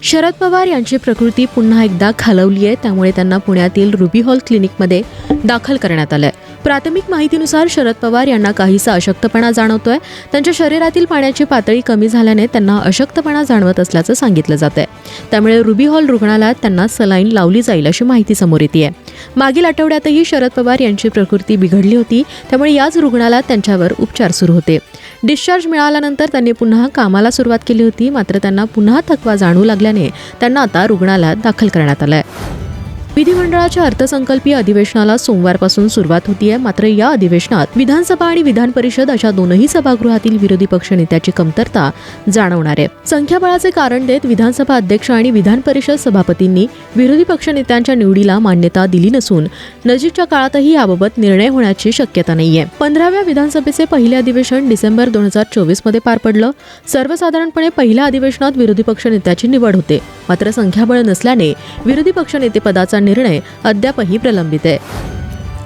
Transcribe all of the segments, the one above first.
शरद पवार यांची प्रकृती पुन्हा एकदा खालावली आहे, त्यामुळे त्यांना पुण्यातील रुबी हॉल क्लिनिकमध्ये दाखल करण्यात आलंय. प्राथमिक माहितीनुसार शरद पवार यांना काहीसा अशक्तपणा जाणवतोय. त्यांच्या शरीरातील पाण्याची पातळी कमी झाल्याने त्यांना अशक्तपणा जाणवत असल्याचं सांगितलं जातंय. त्यामुळे रुबी हॉल रुग्णालयात त्यांना सलाईन लावली जाईल अशी माहिती समोर येते. मागील आठवड्यातही शरद पवार यांची प्रकृती बिघडली होती, त्यामुळे याच रुग्णालयात त्यांच्यावर उपचार सुरू होते. डिस्चार्ज मिळाल्यानंतर त्यांनी पुन्हा कामाला सुरुवात केली होती, मात्र त्यांना पुन्हा थकवा जाणवू लागल्याने त्यांना आता रुग्णालयात दाखल करण्यात आलंय. विधिमंडळाच्या अर्थसंकल्पीय अधिवेशनाला सोमवारपासून सुरुवात होतीये. मात्र या अधिवेशनात विधानसभा आणि विधान परिषद अशा दोनही सभागृहातील विरोधी पक्षनेत्याची कमतरता जाणवणार आहे. संख्याबळाचे कारण देत विधानसभा अध्यक्ष आणि विधान परिषद सभापतींनी विरोधी पक्षनेत्यांच्या निवडीला मान्यता दिली नसून नजीकच्या काळातही याबाबत निर्णय होण्याची शक्यता नाहीये. 15व्या विधानसभेचे पहिले अधिवेशन डिसेंबर 2024 मध्ये पार पडलं. सर्वसाधारणपणे पहिल्या अधिवेशनात विरोधी पक्षनेत्याची निवड होते, मात्र संख्याबळ नसल्याने विरोधी पक्षनेतेपदाचा निर्णय अद्यापही प्रलंबित आहे.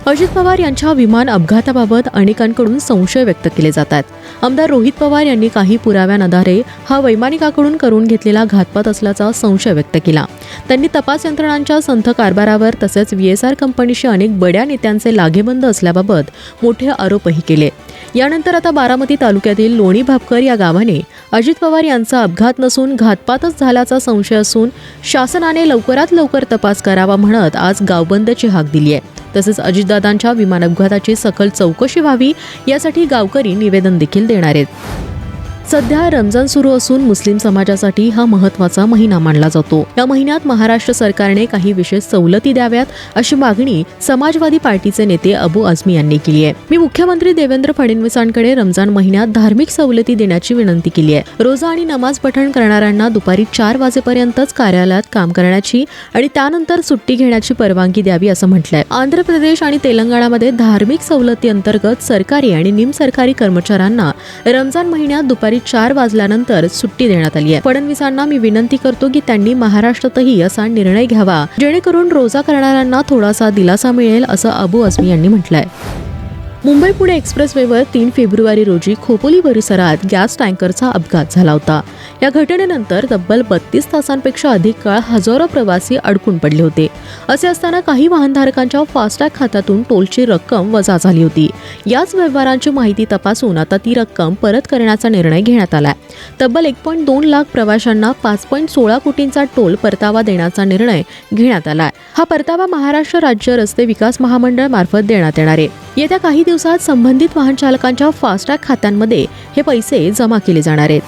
अजित पवार यांच्या विमान अपघाताबाबत अनेकांकडून संशय व्यक्त केले जातात. आमदार रोहित पवार यांनी काही पुराव्यांआधारे हा वैमानिकाकडून करून घेतलेला घातपात असल्याचा संशय व्यक्त केला. त्यांनी तपास यंत्रणांच्या संथ कारभारावर तसेच VSR कंपनीशी अनेक बड्या नेत्यांचे लागेबंद असल्याबाबत मोठे आरोपही केले. यानंतर आता बारामती तालुक्यातील लोणी भापकर या गावाने अजित पवार यांचा अपघात नसून घातपातच झाल्याचा संशय असून शासनाने लवकरात लवकर तपास करावा म्हणत आज गावबंदची हाक दिली आहे. तसेच अजितदादांच्या विमान अपघाताची सखोल चौकशी व्हावी यासाठी गावकरी निवेदन देखील देणार आहेत. सध्या रमजान सुरू असून मुस्लिम समाजासाठी हा महत्त्वाचा महिना मानला जातो. या महिन्यात महाराष्ट्र सरकारने काही विशेष सवलती द्याव्यात अशी मागणी समाजवादी पार्टीचे नेते अबू आझमी यांनी केली आहे. मी मुख्यमंत्री देवेंद्र फडणवीसांकडे रमजान महिन्यात धार्मिक सवलती देण्याची विनंती केली आहे. रोजा आणि नमाज पठण करणाऱ्यांना दुपारी 4 वाजेपर्यंतच कार्यालयात काम करण्याची आणि त्यानंतर सुट्टी घेण्याची परवानगी द्यावी असं म्हटलंय. आंध्र प्रदेश आणि तेलंगणामध्ये धार्मिक सवलती अंतर्गत सरकारी आणि निमसरकारी कर्मचाऱ्यांना रमजान महिन्यात दुपारी 4 वाजल्यानंतर सुट्टी देण्यात आली आहे. फडणवीसांना मी विनंती करतो की त्यांनी महाराष्ट्रातही असा निर्णय घ्यावा जेणेकरून रोजा करणाऱ्यांना थोडासा दिलासा मिळेल असं अबू आझमी यांनी म्हटलंय. मुंबई पुणे एक्सप्रेसवेवर 3 फेब्रुवारी रोजी खोपोली परिसरात गॅस टँकरचा अपघात झाला होता. या घटनेनंतर तब्बल 32 तासांपेक्षा अधिक काळ हजारो प्रवासी अडकून पडले होते. असे असताना काही वाहनधारकांच्या फास्टॅग खात्यातून टोलची रक्कम वजा झाली होती. याच व्यवहारांची माहिती तपासून आता ती रक्कम परत करण्याचा निर्णय घेण्यात आलाय. तब्बल 1.2 लाख प्रवाशांना 5.16 कोटींचा टोल परतावा देण्याचा निर्णय घेण्यात आलाय. हा परतावा महाराष्ट्र राज्य रस्ते विकास महामंडळ मार्फत देण्यात येणार आहे. येत्या काही दिवसात संबंधित वाहन चालकांच्या फास्टॅग खात्यांमध्ये हे पैसे जमा केले जाणार आहेत.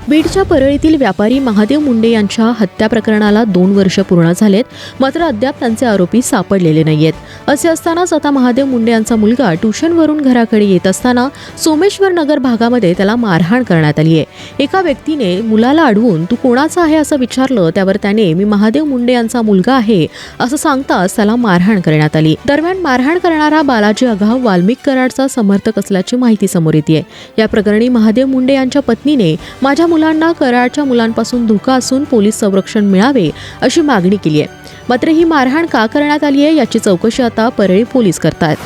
बीडच्या परळीतील व्यापारी महादेव मुंडे यांच्या हत्या प्रकरणाला 2 वर्ष पूर्ण झालेत, मात्र अद्याप त्यांचे आरोपी सापडलेले नाहीयेत. असे असतानाच आता महादेव मुंडे यांचा मुलगा ट्युशनवरून घराकडे येत असताना सोमेश्वर नगर भागामध्ये त्याला मारहाण करण्यात आली आहे. एका व्यक्तीने मुलाला अडवून तू कोणाचा आहे असं विचारलं, त्यावर त्याने मी महादेव मुंडे यांचा मुलगा आहे असं सांगताच त्याला मारहाण करण्यात आली. दरम्यान मारहाण करणारा बालाजी आघाव वाल्मिक कराडचा समर्थक असल्याची माहिती समोर येते. या प्रकरणी महादेव मुंडे यांच्या पत्नीने माझ्या मुलांना कराडच्या मुलांपासून धोका असून पोलीस संरक्षण मिळावे अशी मागणी केली आहे. मात्र ही मारहाण का करण्यात आली आहे याची चौकशी आता परळी पोलीस करतात.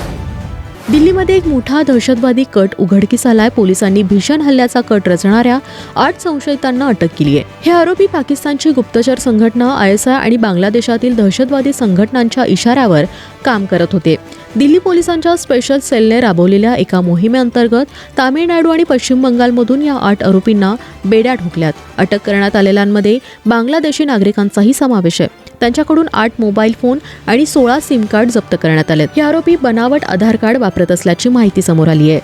दिल्लीमध्ये एक मोठा दहशतवादी कट उघडकीस आलाय. पोलिसांनी भीषण हल्ल्याचा कट रचणाऱ्या 8 संशयितांना अटक केली आहे. हे आरोपी पाकिस्तानची गुप्तचर संघटना ISI आणि बांगलादेशातील दहशतवादी संघटनांच्या इशाऱ्यावर काम करत होते. दिल्ली पोलिसांच्या स्पेशल सेलने राबवलेल्या एका मोहिमेअंतर्गत तामिळनाडू आणि पश्चिम बंगालमधून या 8 आरोपींना बेड्या ठोकल्यात. अटक करण्यात आलेल्यांमध्ये बांगलादेशी नागरिकांचाही समावेश आहे. त्यांच्याकडून 8 मोबाईल फोन आणि 16 सिम कार्ड जप्त करण्यात आले. हे आरोपी बनावट आधार कार्ड वापरत असल्याची माहिती समोर आली आहे.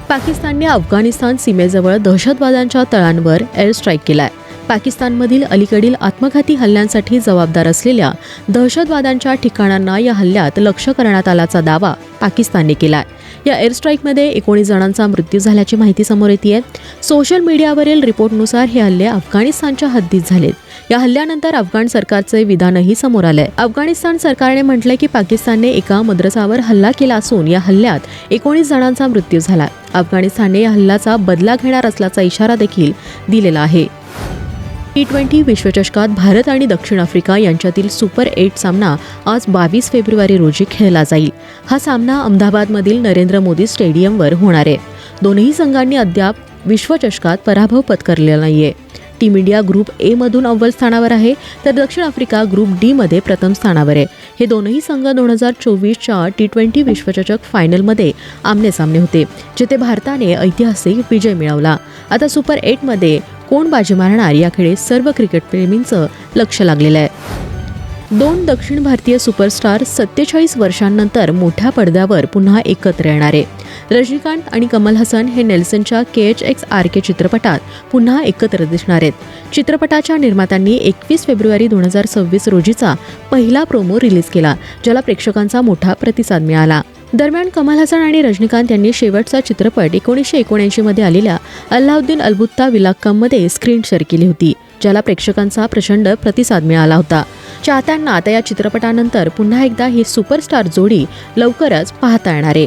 पाकिस्तानने अफगाणिस्तान सीमेजवळ दहशतवाद्यांच्या तळांवर एअर स्ट्राईक केलाय. पाकिस्तानमधील अलीकडील आत्मघाती हल्ल्यांसाठी जबाबदार असलेल्या दहशतवाद्यांच्या ठिकाणांना या हल्ल्यात लक्ष्य करण्यात आल्याचा दावा पाकिस्तानने केलाय. या एअर स्ट्राईकमध्ये 19 जणांचा मृत्यू झाल्याची माहिती समोर येते. सोशल मीडियावरील रिपोर्टनुसार हे हल्ले अफगाणिस्तानच्या हद्दीत झालेत. या हल्ल्यानंतर अफगाण सरकारचे विधानही समोर आलंय. अफगाणिस्तान सरकारने म्हटलंय की पाकिस्तानने एका मद्रसावर हल्ला केला असून या हल्ल्यात 19 जणांचा मृत्यू झाला. अफगाणिस्तानने या हल्ल्याचा बदला घेणार असल्याचा इशारा देखील दिलेला आहे. T20 विश्वचषकात भारत आणि दक्षिण आफ्रिका यांच्यातील सुपर 8 सामना आज 22 फेब्रुवारी रोजी खेळला जाईल. हा सामना अहमदाबादमधील नरेंद्र मोदी स्टेडियमवर होणार आहे. दोन्ही संघांनी अद्याप विश्वचषकात पराभव पत्करलेला नाहीये. टीम इंडिया ग्रुप ए मधून अव्वल स्थानावर आहे, तर दक्षिण आफ्रिका ग्रुप डी मध्ये प्रथम स्थानावर आहे. हे दोनही संघ 2024च्या T20 विश्वचषक फायनलमध्ये आमनेसामने होते, जिथे भारताने ऐतिहासिक विजय मिळवला. आता सुपर 8 मध्ये कोण बाजी मारणार याकडे सर्व क्रिकेटप्रेमींचं लक्ष लागलेलं आहे. दोन दक्षिण भारतीय सुपरस्टार 47 वर्षांनंतर मोठ्या पडद्यावर पुन्हा एकत्र येणार आहे. रजनीकांत आणि कमल हसन हे नेल्सनच्या KHX RK चित्रपटात पुन्हा एकत्र दिसणार आहेत. चित्रपटाच्या निर्मात्यांनी 21 फेब्रुवारी 2026 रोजीचा पहिला प्रोमो रिलीज केला, ज्याला प्रेक्षकांचा मोठा प्रतिसाद मिळाला. दरम्यान कमल हसन आणि रजनीकांत यांनी शेवटचा चित्रपट 1979 मध्ये आलेल्या अल्लाउद्दीन अलबुत्ता विलाक्कममध्ये स्क्रीन शेअर केली होती, ज्याला प्रेक्षकांचा प्रचंड प्रतिसाद मिळाला होता. चाहत्यांना आता या चित्रपटानंतर पुन्हा एकदा ही सुपरस्टार जोडी लवकरच पाहता येणार आहे.